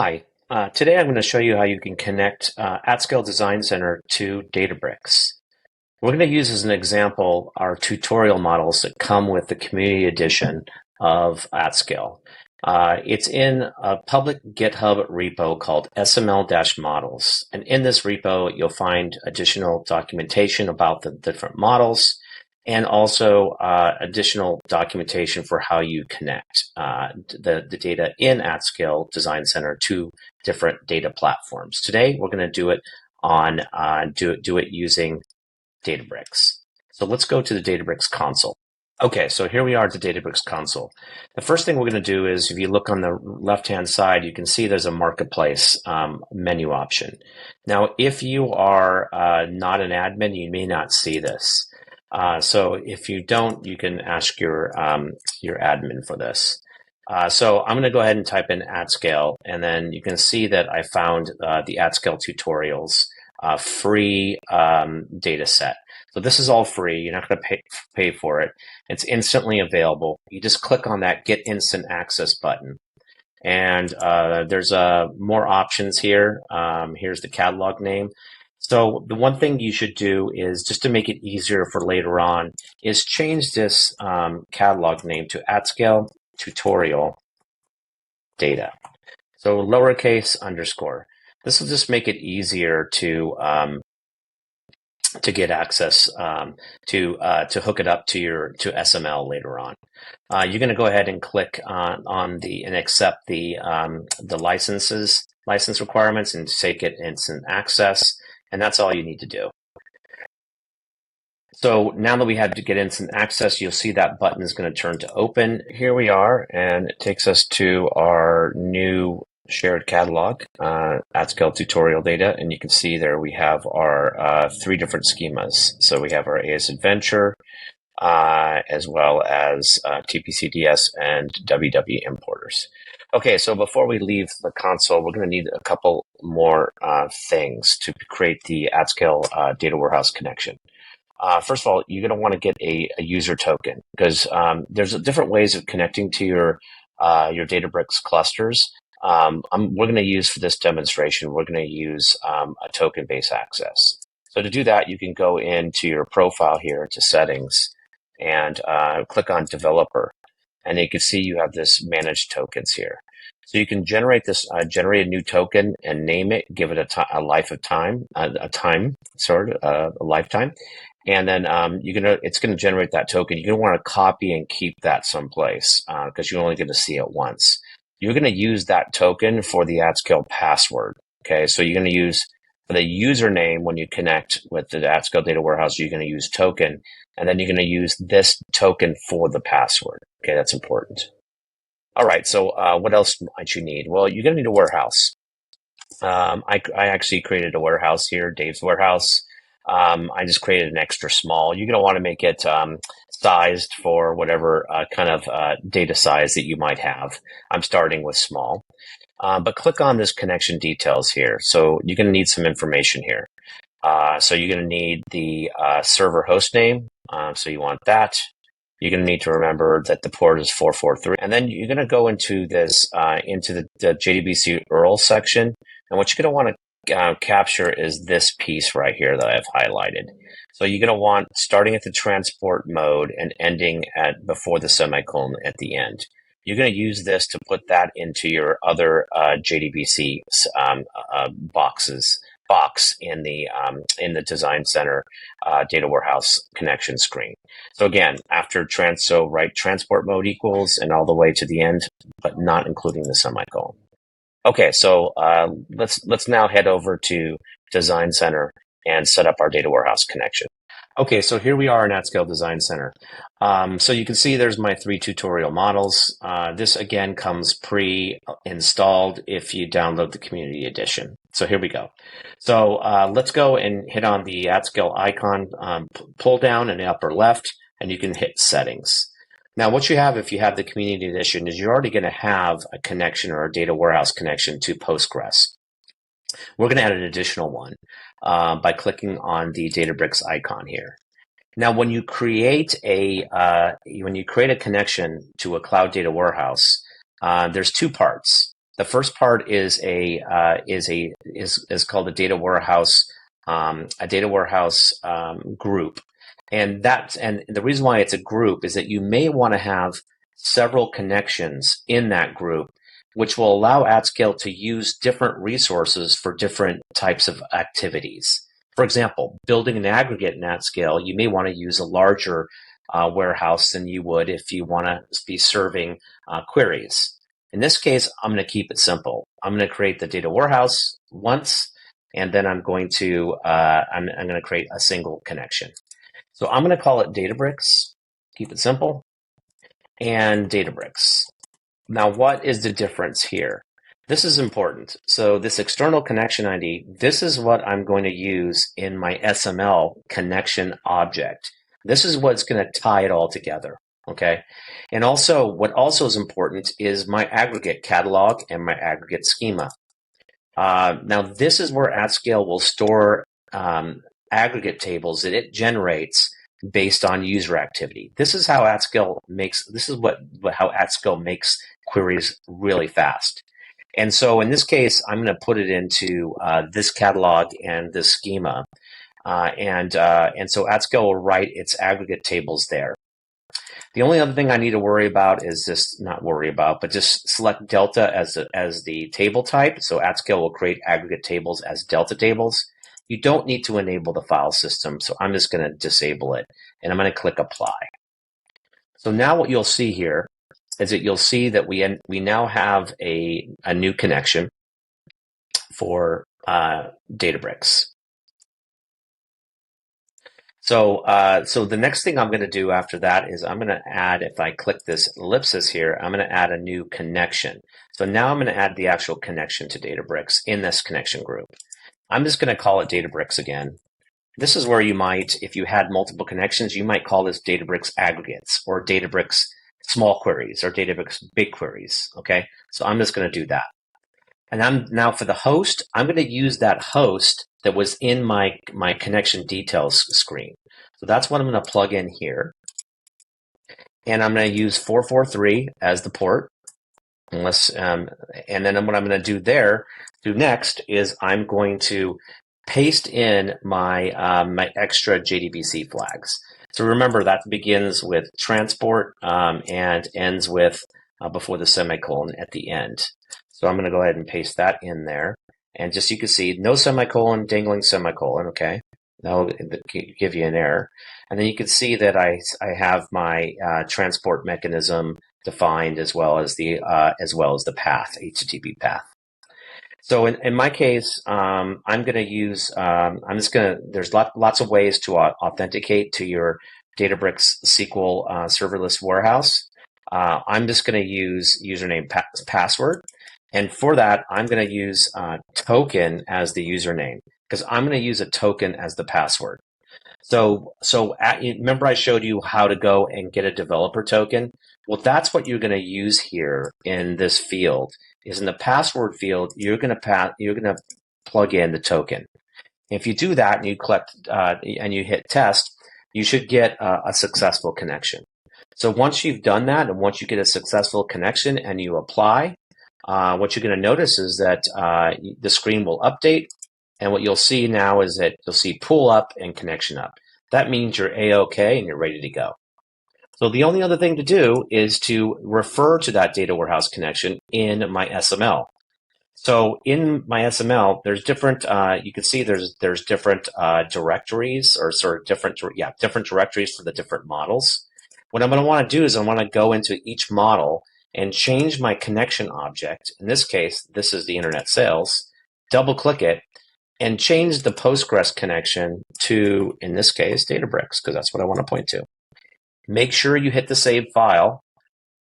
Hi, today I'm going to show you how you can connect AtScale Design Center to Databricks. We're going to use as an example our tutorial models that come with the Community Edition of AtScale. It's in a public GitHub repo called SML-models. And in this repo, you'll find additional documentation about the different models and also additional documentation for how you connect the data in AtScale Design Center to different data platforms. Today, we're going to do it on do it using Databricks. So let's go to the Databricks console. Okay, so here we are at the Databricks console. The first thing we're going to do is, if you look on the left-hand side, you can see there's a Marketplace menu option. Now, if you are not an admin, you may not see this. So if you don't, you can ask your admin for this. So I'm going to go ahead and type in AtScale, and then you can see that I found the AtScale tutorials free data set. So this is all free. You're not going to pay for it. It's instantly available. You just click on that Get Instant Access button. And there's more options here. Here's the catalog name. So the one thing you should do is, just to make it easier for later on, is change this catalog name to AtScale Tutorial Data. So lowercase underscore. This will just make it easier to get access to hook it up to SML later on. You're going to go ahead and click on the and accept the license requirements and take it instant access, and that's all you need to do. So now that we had to get instant access, you'll see that button is going to turn to open. Here we are, and it takes us to our new shared catalog, AtScale tutorial data, and you can see there we have our three different schemas. So we have our AS Adventure, as well as TPCDS and WW importers. Okay, so before we leave the console, we're going to need a couple more things to create the AtScale data warehouse connection. First of all, you're going to want to get a user token, because there's different ways of connecting to your Databricks clusters. We're going to use, for this demonstration, we're going to use a token-based access. So to do that, you can go into your profile here to settings and click on developer. And you can see you have this manage tokens here. So you can generate generate a new token and name it, give it a lifetime. And then it's going to generate that token. You're going to want to copy and keep that someplace because you're only going to see it once. You're going to use that token for the AtScale password. Okay, so you're going to use, for the username, when you connect with the AtScale data warehouse, you're going to use token, and then you're going to use this token for the password. Okay, that's important. All right, so what else might you need? Well, you're going to need a warehouse. I actually created a warehouse here, Dave's warehouse. I just created an extra small. You're going to want to make it sized for whatever kind of data size that you might have. I'm starting with small. But click on this connection details here. So you're going to need some information here. So you're going to need the server host name. So you want that. You're going to need to remember that the port is 443. And then you're going to go into this, into the JDBC URL section. And what you're going to want to capture is this piece right here that I've highlighted. So you're going to want, starting at the transport mode and ending before the semicolon at the end. You're going to use this to put that into your other JDBC box in the Design Center data warehouse connection screen. So again, after write transport mode equals and all the way to the end, but not including the semicolon. Okay, so let's now head over to Design Center and set up our data warehouse connection. Okay, so here we are in AtScale Design Center. So you can see there's my three tutorial models. This again comes pre-installed if you download the Community Edition. So here we go. So let's go and hit on the AtScale icon, pull down in the upper left, and you can hit Settings. Now, what you have if you have the Community Edition is you're already going to have a connection or a data warehouse connection to Postgres. We're going to add an additional one by clicking on the Databricks icon here. Now, when you create a connection to a cloud data warehouse, there's two parts. The first part is called a data warehouse group, and the reason why it's a group is that you may want to have several connections in that group, which will allow AtScale to use different resources for different types of activities. For example, building an aggregate in AtScale, you may want to use a larger warehouse than you would if you want to be serving queries. In this case, I'm going to keep it simple. I'm going to create the data warehouse once, and then I'm going to create a single connection. So I'm going to call it Databricks. Keep it simple, and Databricks. Now, what is the difference here? This is important. So this external connection ID, this is what I'm going to use in my SML connection object. This is what's going to tie it all together. Okay. And also, what also is important is my aggregate catalog and my aggregate schema. Now, this is where AtScale will store aggregate tables that it generates based on user activity. This is how AtScale makes. This is how AtScale makes queries really fast. And so, in this case, I'm going to put it into this catalog and this schema, and so AtScale will write its aggregate tables there. The only other thing I need to worry about is just select Delta as the table type. So AtScale will create aggregate tables as Delta tables. You don't need to enable the file system, so I'm just going to disable it, and I'm going to click Apply. So now what you'll see here is that you'll see that we now have a new connection for Databricks. So the next thing I'm going to do after that is I'm going to add, if I click this ellipsis here, I'm going to add a new connection. So now I'm going to add the actual connection to Databricks in this connection group. I'm just going to call it Databricks again. This is where you might, if you had multiple connections, you might call this Databricks aggregates or Databricks small queries or Databricks big queries. Okay, so I'm just going to do that. And now for the host, I'm going to use that host that was in my connection details screen. So that's what I'm going to plug in here. And I'm going to use 443 as the port. And then what I'm going to do next is I'm going to paste in my my extra JDBC flags. So remember that begins with transport and ends with before the semicolon at the end. So I'm going to go ahead and paste that in there. And just you can see, no semicolon, dangling semicolon, okay? That'll give you an error. And then you can see that I have my transport mechanism defined as well as the path, HTTP path. So in my case, I'm going to use, there's lots of ways to authenticate to your Databricks SQL serverless warehouse. I'm just going to use username password. And for that, I'm going to use token as the username because I'm going to use a token as the password. So remember I showed you how to go and get a developer token? Well, that's what you're going to use here in this field. Is in the password field, you're going to plug in the token. If you do that and you collect and you hit test, you should get a successful connection. So once you've done that and once you get a successful connection and you apply, what you're going to notice is that the screen will update, and what you'll see now is that you'll see pull up and connection up. That means you're A-OK and you're ready to go. So the only other thing to do is to refer to that data warehouse connection in my SML. So in my SML, there's different. You can see there's different directories or sort of different directories for the different models. What I'm going to want to do is I want to go into each model and change my connection object. In this case, this is the internet sales. Double click it and change the Postgres connection to, in this case, Databricks, because that's what I want to point to. Make sure you hit the save file,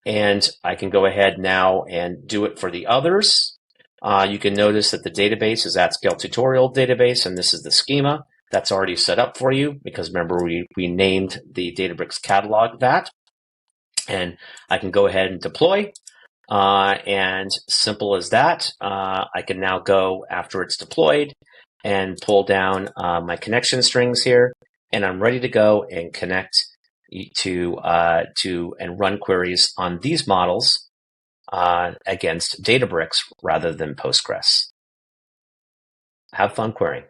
and I can go ahead now and do it for the others. You can notice that the database is AtScale tutorial database, and this is the schema that's already set up for you because remember we named the Databricks catalog that. And I can go ahead and deploy, and simple as that. I can now go after it's deployed and pull down my connection strings here, and I'm ready to go and connect to and run queries on these models against Databricks rather than Postgres. Have fun querying.